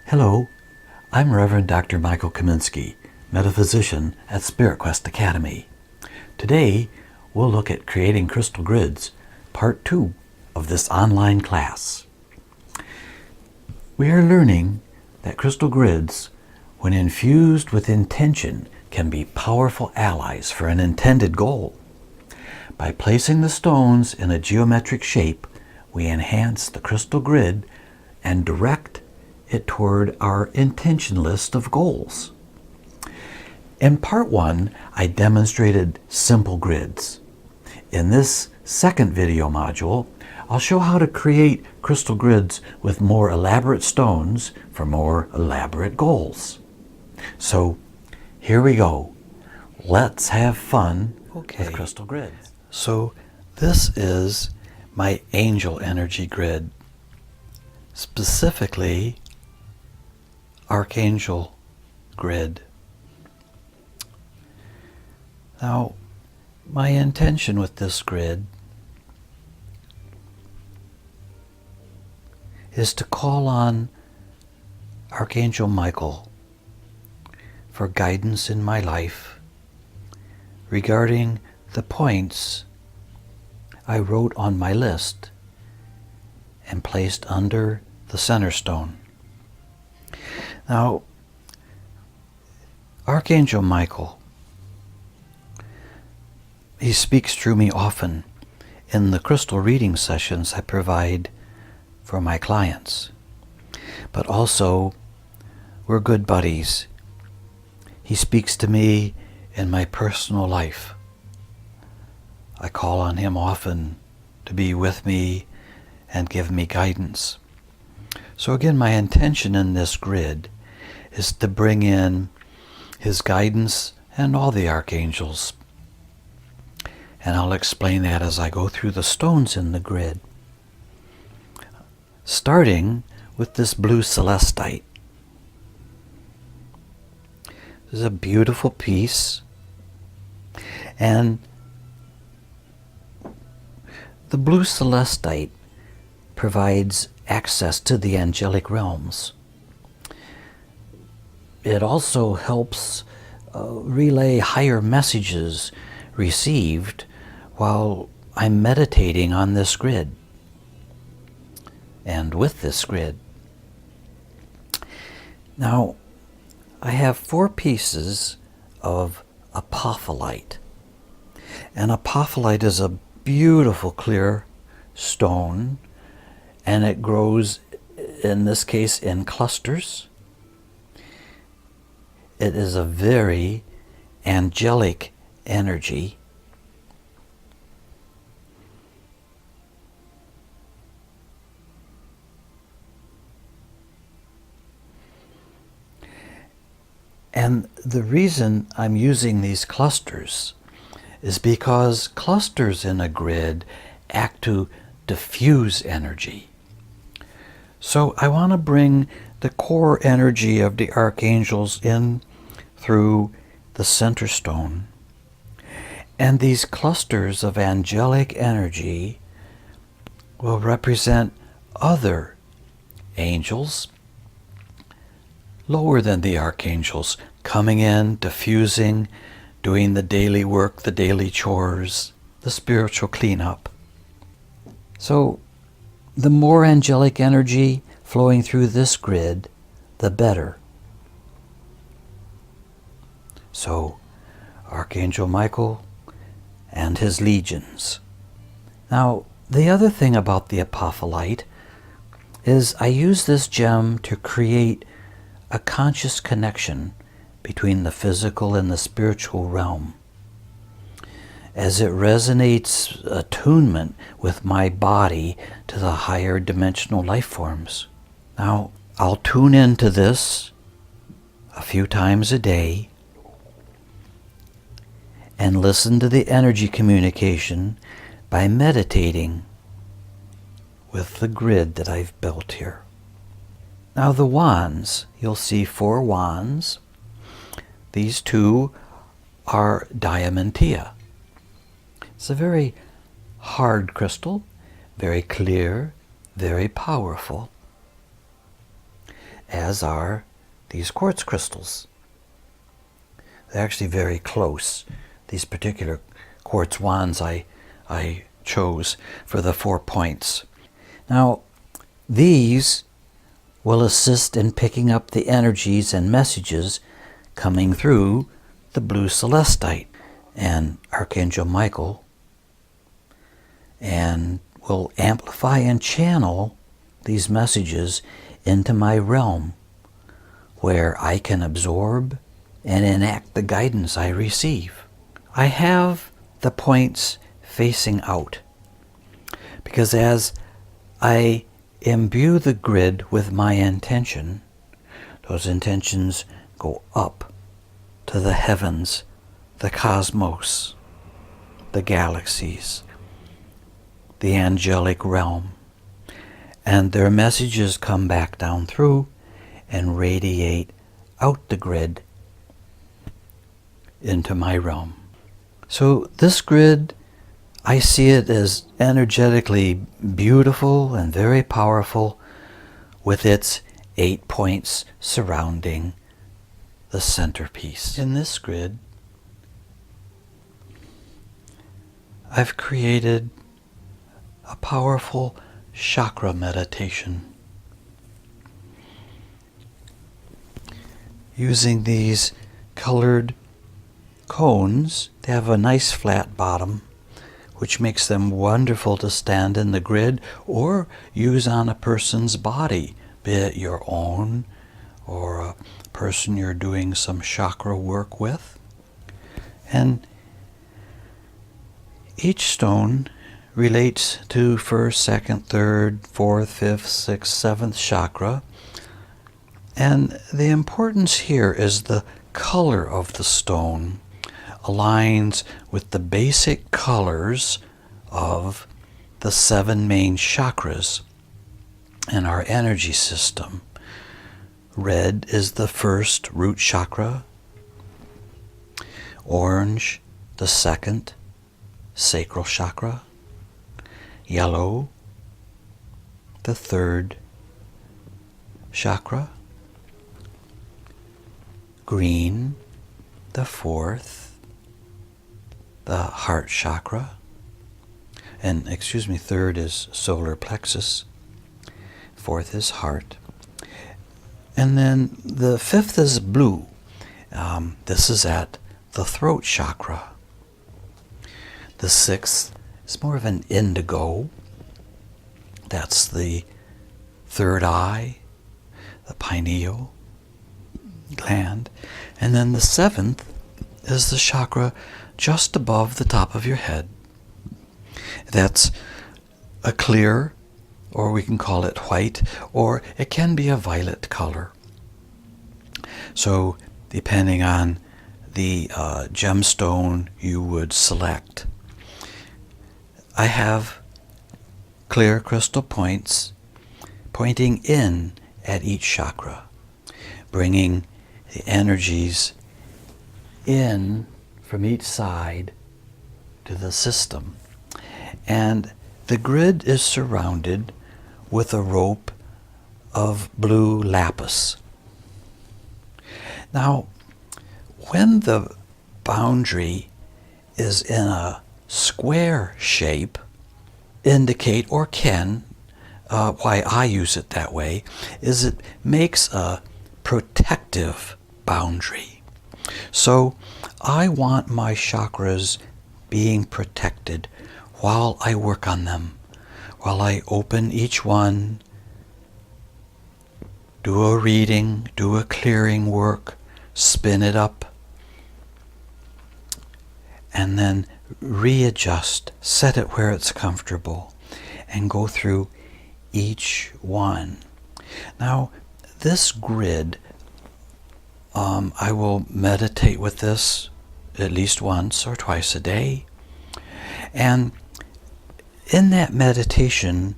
Hello, I'm Reverend Dr. Michael Kaminski, Metaphysician at Spirit Quest Academy. Today, we'll look at creating crystal grids, part 2 of this online class. We are learning that crystal grids, when infused with intention, can be powerful allies for an intended goal. By placing the stones in a geometric shape, we enhance the crystal grid and direct it toward our intention list of goals. In part 1, I demonstrated simple grids. In this second video module, I'll show how to create crystal grids with more elaborate stones for more elaborate goals. So here we go. Let's have fun with crystal grids. So this is my angel energy grid, specifically Archangel grid. Now, my intention with this grid is to call on Archangel Michael for guidance in my life regarding the points I wrote on my list and placed under the center stone. Now, Archangel Michael, he speaks through me often in the crystal reading sessions I provide for my clients. But also, we're good buddies. He speaks to me in my personal life. I call on him often to be with me and give me guidance. So again, my intention in this grid is to bring in his guidance and all the archangels. And I'll explain that as I go through the stones in the grid. Starting with this blue celestite. This is a beautiful piece. And the blue celestite provides access to the angelic realms. It also helps relay higher messages received while I'm meditating on this grid and with this grid. Now, I have 4 pieces of apophyllite. And apophyllite is a beautiful clear stone, and it grows, in this case, in clusters. It is a very angelic energy. And the reason I'm using these clusters is because clusters in a grid act to diffuse energy. So I want to bring the core energy of the archangels in through the center stone. And these clusters of angelic energy will represent other angels lower than the archangels, coming in, diffusing, doing the daily work, the daily chores, the spiritual cleanup. So the more angelic energy flowing through this grid, the better. So, Archangel Michael and his legions. Now, the other thing about the apophyllite is I use this gem to create a conscious connection between the physical and the spiritual realm, as it resonates attunement with my body to the higher dimensional life forms. Now, I'll tune into this a few times a day and listen to the energy communication by meditating with the grid that I've built here. Now the wands, you'll see 4 wands. These 2 are diamantia. It's a very hard crystal, very clear, very powerful. as are these quartz crystals. They're actually very close. These particular quartz wands I chose for the 4 points. Now, these will assist in picking up the energies and messages coming through the blue celestite and Archangel Michael, and will amplify and channel these messages into my realm, where I can absorb and enact the guidance I receive. I have the points facing out, because as I imbue the grid with my intention, those intentions go up to the heavens, the cosmos, the galaxies, the angelic realm, and their messages come back down through and radiate out the grid into my realm. So this grid, I see it as energetically beautiful and very powerful, with its 8 points surrounding the centerpiece. In this grid, I've created a powerful chakra meditation using these colored cones. They have a nice flat bottom, which makes them wonderful to stand in the grid or use on a person's body, be it your own or a person you're doing some chakra work with. And each stone relates to first, second, third, fourth, fifth, sixth, seventh chakra. And the importance here is the color of the stone aligns with the basic colors of the 7 main chakras in our energy system. Red is the first root chakra, orange the second sacral chakra, yellow the third chakra, green the fourth, the heart chakra, and third is solar plexus, fourth is heart, and then the fifth is blue. This is at the throat chakra. The sixth is more of an indigo. That's the third eye, the pineal gland. And then the seventh is the chakra just above the top of your head. That's a clear, or we can call it white, or it can be a violet color. So depending on the gemstone you would select. I have clear crystal points pointing in at each chakra, bringing the energies in from each side to the system. And the grid is surrounded with a rope of blue lapis. Now, when the boundary is in a square shape, indicate, or can, why I use it that way, is it makes a protective boundary. So I want my chakras being protected while I work on them, while I open each one, do a reading, do a clearing work, spin it up, and then readjust, set it where it's comfortable, and go through each one. Now, this grid, I will meditate with this at least once or twice a day. And in that meditation,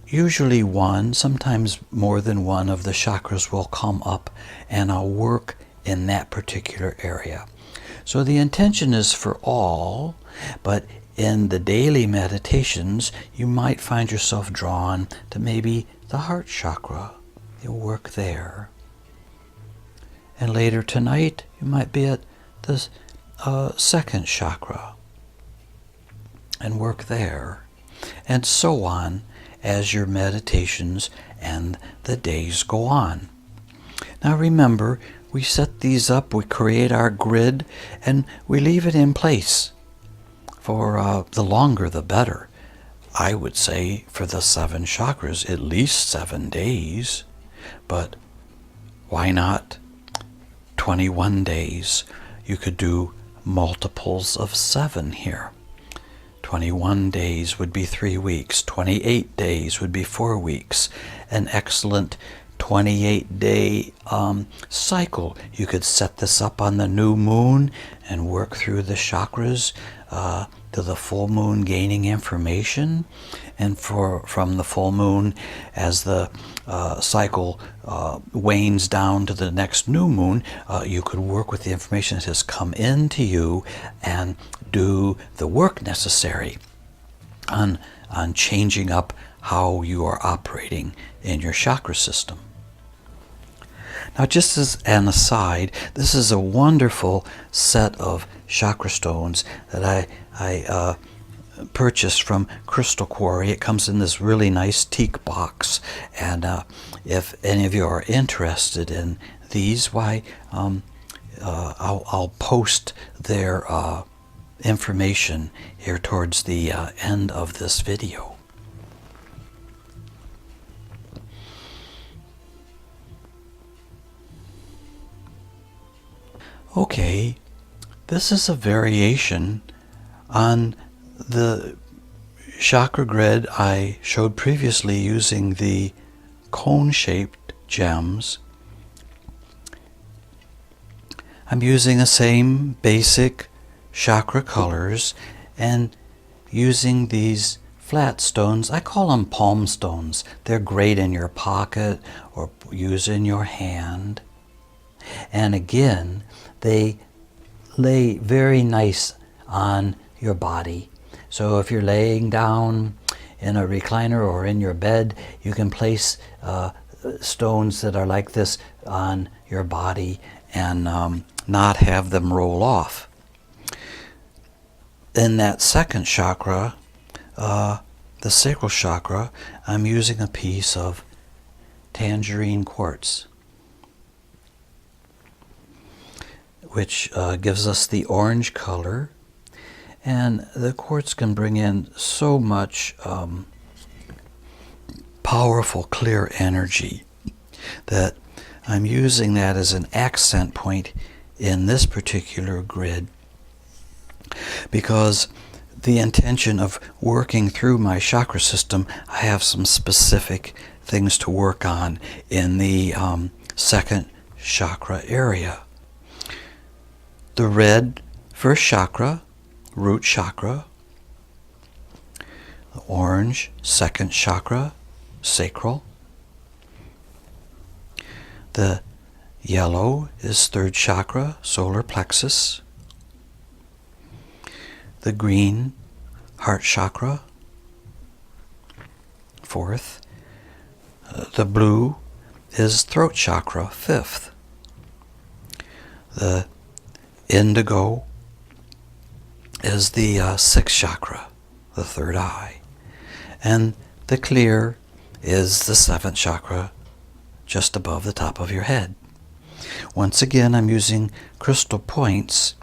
usually one, sometimes more than one of the chakras will come up, and I'll work in that particular area. So the intention is for all, but in the daily meditations, you might find yourself drawn to maybe the heart chakra, you'll work there. And later tonight, you might be at the second chakra and work there. And so on as your meditations and the days go on. Now remember, we set these up, we create our grid, and we leave it in place for the longer the better. I would say for the 7 chakras, at least 7 days. But why not 21 days? You could do multiples of 7 here. 21 days would be 3 weeks. 28 days would be 4 weeks. An excellent 28-day cycle. You could set this up on the new moon and work through the chakras to the full moon, gaining information. And from the full moon, as the cycle wanes down to the next new moon, you could work with the information that has come into you and do the work necessary on changing up how you are operating in your chakra system. Now, just as an aside, this is a wonderful set of chakra stones that I purchased from Crystal Quarry. It comes in this really nice teak box, and if any of you are interested in these, why I'll post their information here towards the end of this video. Okay, this is a variation on the chakra grid I showed previously using the cone-shaped gems. I'm using the same basic chakra colors and using these flat stones. I call them palm stones. They're great in your pocket or use in your hand. And again, they lay very nice on your body. So if you're laying down in a recliner or in your bed, you can place stones that are like this on your body and not have them roll off. In that second chakra, the sacral chakra, I'm using a piece of tangerine quartz, which gives us the orange color. And the quartz can bring in so much powerful, clear energy that I'm using that as an accent point in this particular grid, because the intention of working through my chakra system, I have some specific things to work on in the second chakra area. The red, first chakra, root chakra. The orange, second chakra, sacral. The yellow is third chakra, solar plexus. The green, heart chakra, fourth. The blue is throat chakra, fifth. The indigo is the sixth chakra, the third eye. And the clear is the seventh chakra, just above the top of your head. Once again, I'm using crystal points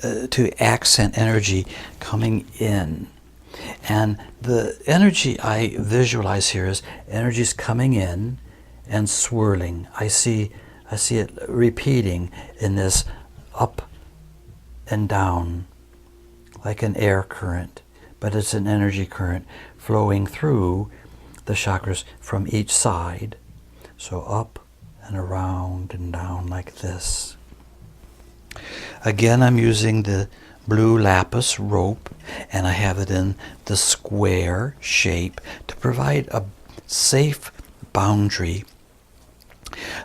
to accent energy coming in. And the energy I visualize here is energies coming in and swirling. I see it repeating in this up and down, like an air current, but it's an energy current flowing through the chakras from each side. So up and around and down like this. Again, I'm using the blue lapis rope, and I have it in the square shape to provide a safe boundary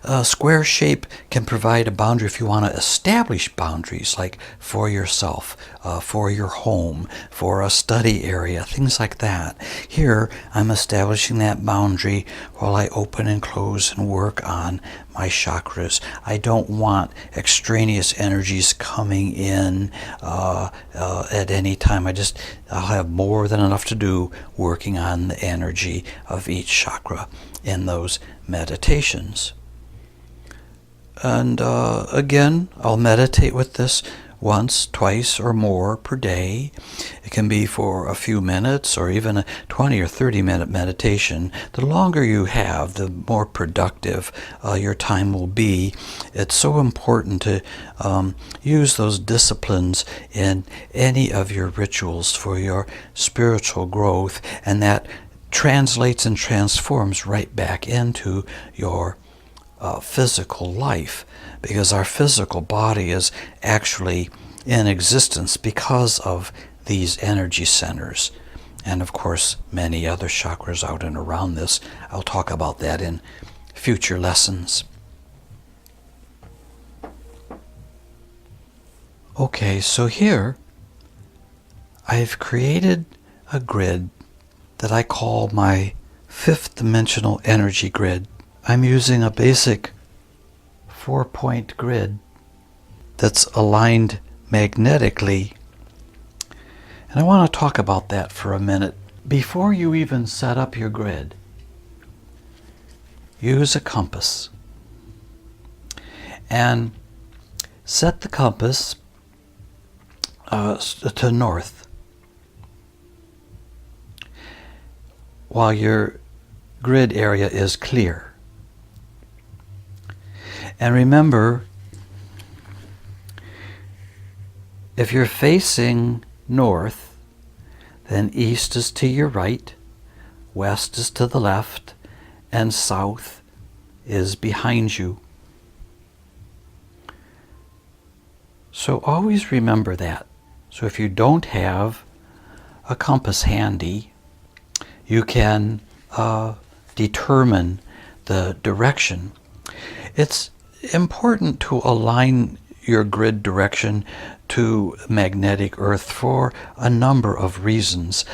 A square shape can provide a boundary if you want to establish boundaries, like for yourself, for your home, for a study area, things like that. Here, I'm establishing that boundary while I open and close and work on my chakras. I don't want extraneous energies coming in at any time. I'll have more than enough to do working on the energy of each chakra in those meditations. And again, I'll meditate with this once, twice, or more per day. It can be for a few minutes or even a 20 or 30-minute meditation. The longer you have, the more productive your time will be. It's so important to use those disciplines in any of your rituals for your spiritual growth, and that translates and transforms right back into your physical life, because our physical body is actually in existence because of these energy centers, and of course many other chakras out and around this. I'll talk about that in future lessons. Okay, so here I've created a grid that I call my fifth dimensional energy grid. I'm using a basic 4-point grid that's aligned magnetically. And I want to talk about that for a minute. Before you even set up your grid, use a compass and set the compass to north while your grid area is clear. And remember, if you're facing north, then east is to your right, west is to the left, and south is behind you. So always remember that. So if you don't have a compass handy, you can determine the direction. It's important to align your grid direction to magnetic Earth for a number of reasons.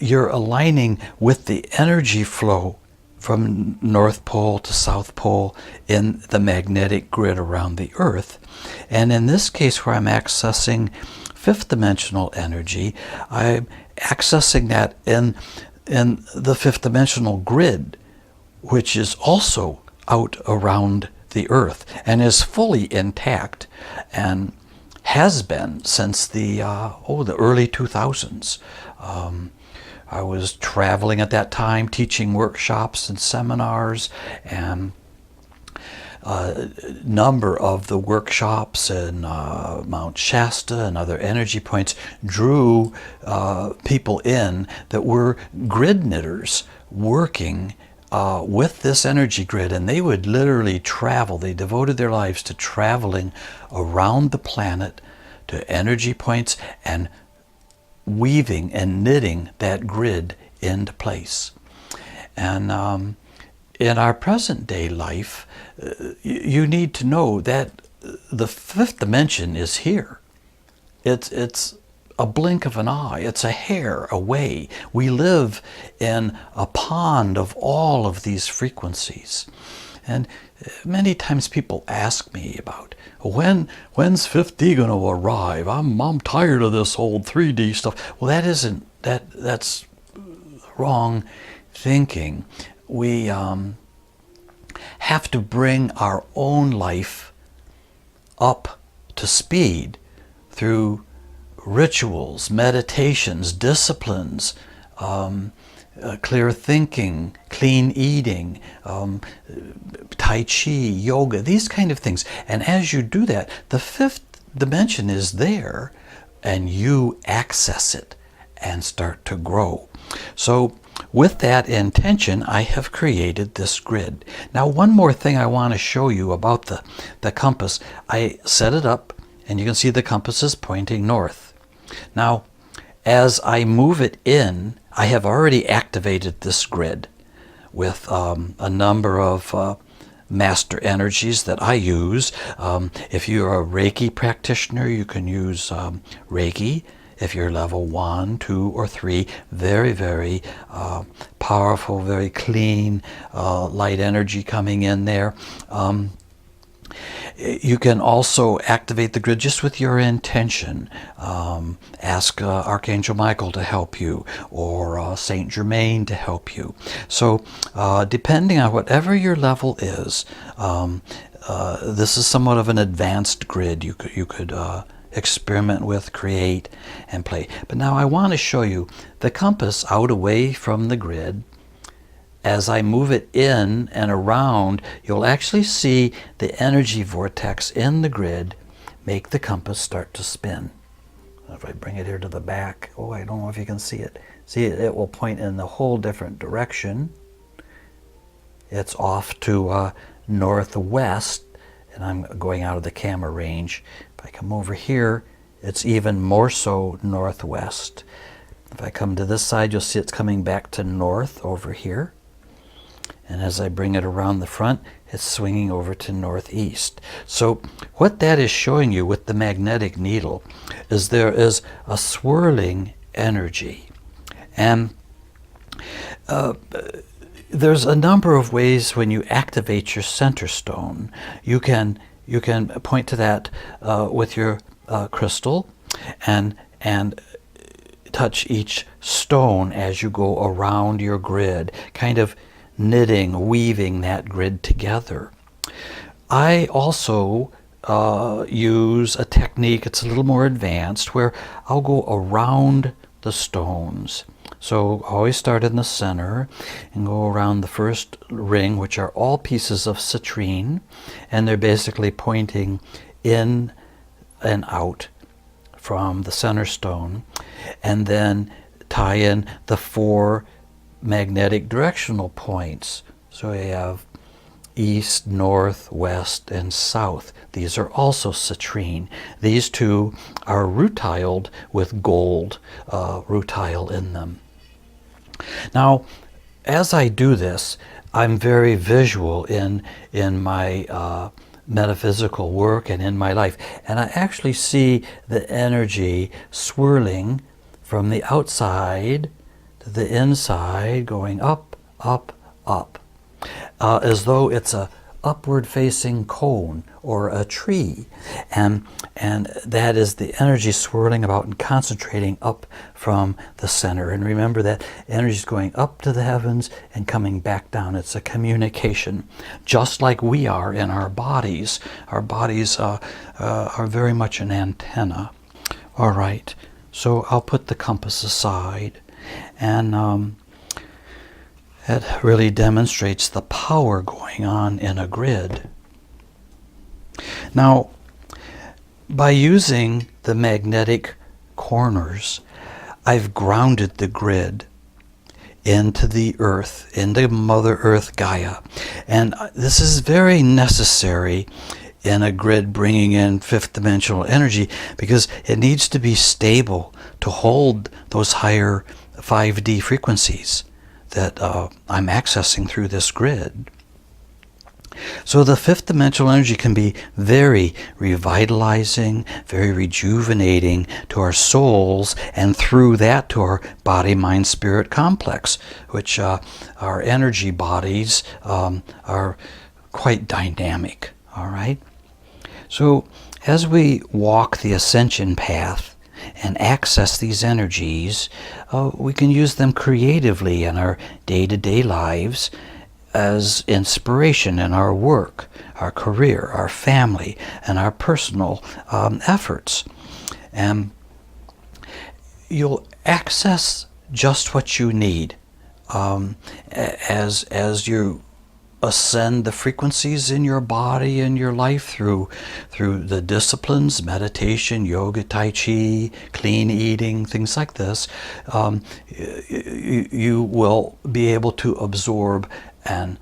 You're aligning with the energy flow from North Pole to South Pole in the magnetic grid around the Earth. And in this case, where I'm accessing fifth dimensional energy, I'm accessing that in the fifth dimensional grid, which is also out around the Earth and is fully intact and has been since the early 2000s. I was traveling at that time, teaching workshops and seminars, and a number of the workshops in Mount Shasta and other energy points drew people in that were grid knitters working with this energy grid, and they would literally travel. They devoted their lives to traveling around the planet to energy points and weaving and knitting that grid into place. And in our present day life, you need to know that the fifth dimension is here. It's a blink of an eye. It's a hair away. We live in a pond of all of these frequencies. And many times people ask me about, when's 5D going to arrive? I'm tired of this old 3D stuff. Well, that's wrong thinking. We have to bring our own life up to speed through rituals, meditations, disciplines, clear thinking, clean eating, Tai Chi, yoga, these kind of things. And as you do that, the fifth dimension is there, and you access it and start to grow. So with that intention, I have created this grid. Now, one more thing I want to show you about the compass. I set it up, and you can see the compass is pointing north. Now, as I move it in, I have already activated this grid with a number of master energies that I use. If you're a Reiki practitioner, you can use Reiki. If you're level 1, 2, or 3, very, very powerful, very clean, light energy coming in there. You can also activate the grid just with your intention. Ask Archangel Michael to help you, or Saint Germain to help you. So depending on whatever your level is, this is somewhat of an advanced grid you could experiment with, create, and play. But now I want to show you the compass out away from the grid. As I move it in and around, you'll actually see the energy vortex in the grid make the compass start to spin. If I bring it here to the back, oh, I don't know if you can see it. See, it will point in the whole different direction. It's off to northwest, and I'm going out of the camera range. If I come over here, it's even more so northwest. If I come to this side, you'll see it's coming back to north over here. And as I bring it around the front, it's swinging over to northeast. So what that is showing you with the magnetic needle is there is a swirling energy. And there's a number of ways when you activate your center stone. You can point to that with your crystal and touch each stone as you go around your grid, kind of knitting, weaving that grid together. I also use a technique, it's a little more advanced, where I'll go around the stones. So always start in the center and go around the first ring, which are all pieces of citrine, and they're basically pointing in and out from the center stone, and then tie in the 4 magnetic directional points. So you have east, north, west, and south. These are also citrine. These 2 are rutiled with gold rutile in them. Now, as I do this, I'm very visual in my metaphysical work and in my life, and I actually see the energy swirling from the outside to the inside, going up, up, up, as though it's a upward facing cone or a tree, and that is the energy swirling about and concentrating up from the center. And remember that energy is going up to the heavens and coming back down. It's a communication, just like we are in our bodies. Our bodies are very much an antenna. All right, so I'll put the compass aside, and it really demonstrates the power going on in a grid. Now, by using the magnetic corners, I've grounded the grid into the earth, into Mother Earth Gaia. And this is very necessary in a grid bringing in 5th dimensional energy, because it needs to be stable to hold those higher 5D frequencies that I'm accessing through this grid. So the 5th dimensional energy can be very revitalizing, very rejuvenating to our souls, and through that to our body-mind-spirit complex, which our energy bodies are quite dynamic. All right? So as we walk the ascension path and access these energies, we can use them creatively in our day-to-day lives as inspiration in our work, our career, our family, and our personal efforts. And you'll access just what you need as you ascend the frequencies in your body and your life through the disciplines, meditation, yoga, tai chi, clean eating, things like this. You will be able to absorb and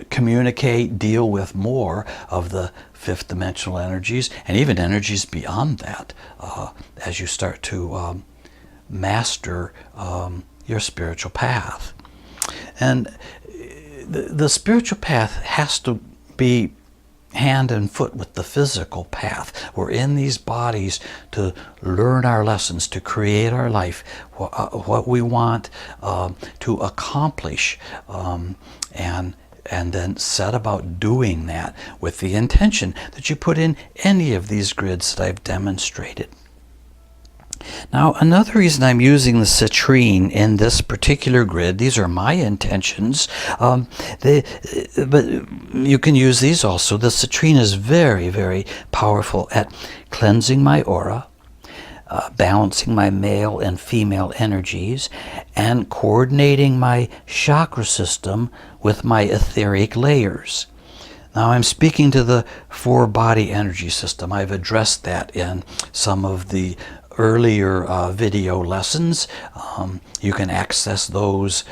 communicate, deal with more of the 5th dimensional energies, and even energies beyond that, as you start to master your spiritual path. And the spiritual path has to be hand and foot with the physical path. We're in these bodies to learn our lessons, to create our life, what we want to accomplish, and then set about doing that with the intention that you put in any of these grids that I've demonstrated. Now, another reason I'm using the citrine in this particular grid, these are my intentions, but you can use these also. The citrine is very, very powerful at cleansing my aura, balancing my male and female energies, and coordinating my chakra system with my etheric layers. Now, I'm speaking to the four-body energy system. I've addressed that in some of the earlier video lessons. You can access those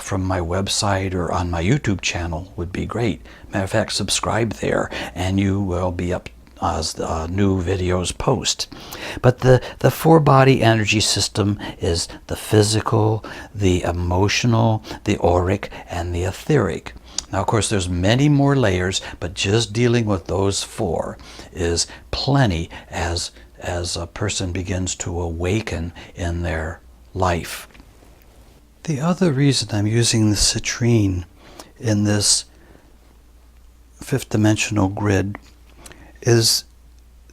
from my website or on my YouTube channel would be great. Matter of fact, subscribe there and you will be up as new videos post. But the four-body energy system is the physical, the emotional, the auric, and the etheric. Now, of course, there's many more layers, but just dealing with those four is plenty as a person begins to awaken in their life. The other reason I'm using the citrine in this fifth dimensional grid is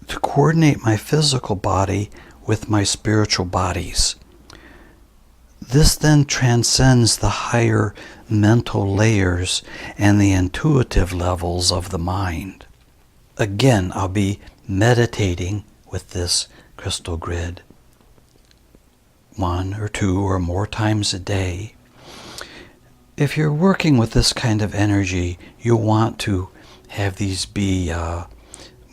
to coordinate my physical body with my spiritual bodies. This then transcends the higher mental layers and the intuitive levels of the mind. Again, I'll be meditating with this crystal grid 1 or 2 or more times a day. If you're working with this kind of energy, you'll want to have these be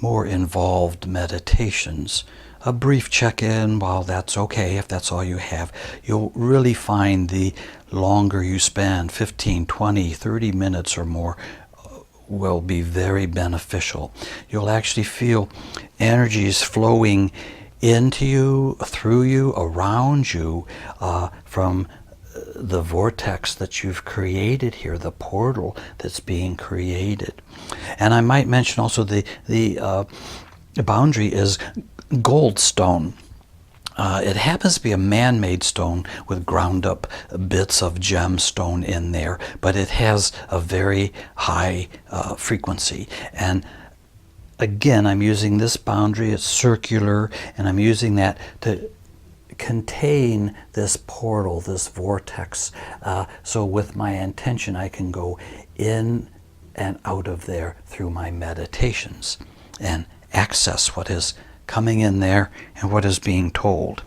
more involved meditations. A brief check-in, while that's okay if that's all you have. You'll really find the longer you spend, 15, 20, 30 minutes or more, will be very beneficial. You'll actually feel energies flowing into you, through you, around you, from the vortex that you've created here, the portal that's being created. And I might mention also the boundary is goldstone. It happens to be a man-made stone with ground up bits of gemstone in there, but it has a very high frequency. And again, I'm using this boundary, it's circular, and I'm using that to contain this portal, this vortex. So with my intention, I can go in and out of there through my meditations and access what is coming in there and what is being told.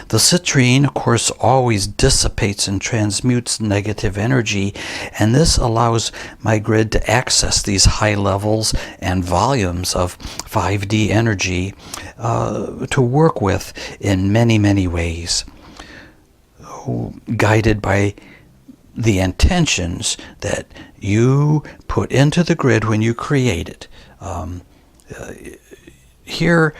The citrine, of course, always dissipates and transmutes negative energy, and this allows my grid to access these high levels and volumes of 5D energy to work with in many, many ways, guided by the intentions that you put into the grid when you create it. Here,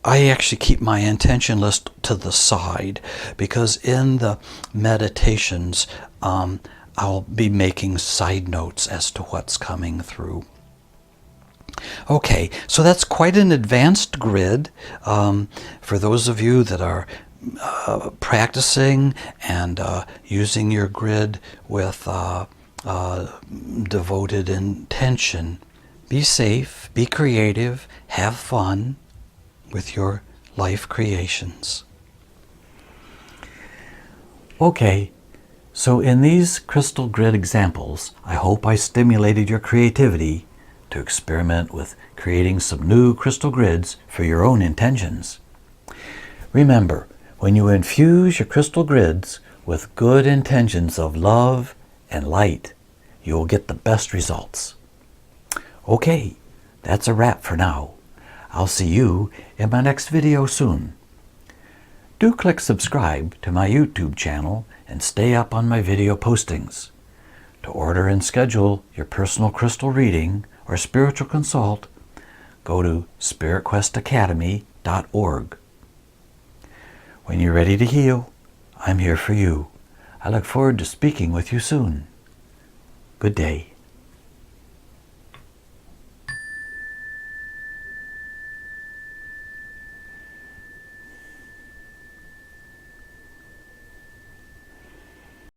I actually keep my intention list to the side because in the meditations, I'll be making side notes as to what's coming through. Okay, so that's quite an advanced grid. For those of you that are practicing and using your grid with devoted intention, be safe, be creative, have fun with your life creations. Okay, so in these crystal grid examples, I hope I stimulated your creativity to experiment with creating some new crystal grids for your own intentions. Remember, when you infuse your crystal grids with good intentions of love and light, you will get the best results. Okay, that's a wrap for now. I'll see you in my next video soon. Do click subscribe to my YouTube channel and stay up on my video postings. To order and schedule your personal crystal reading or spiritual consult, go to spiritquestacademy.org. When you're ready to heal, I'm here for you. I look forward to speaking with you soon. Good day.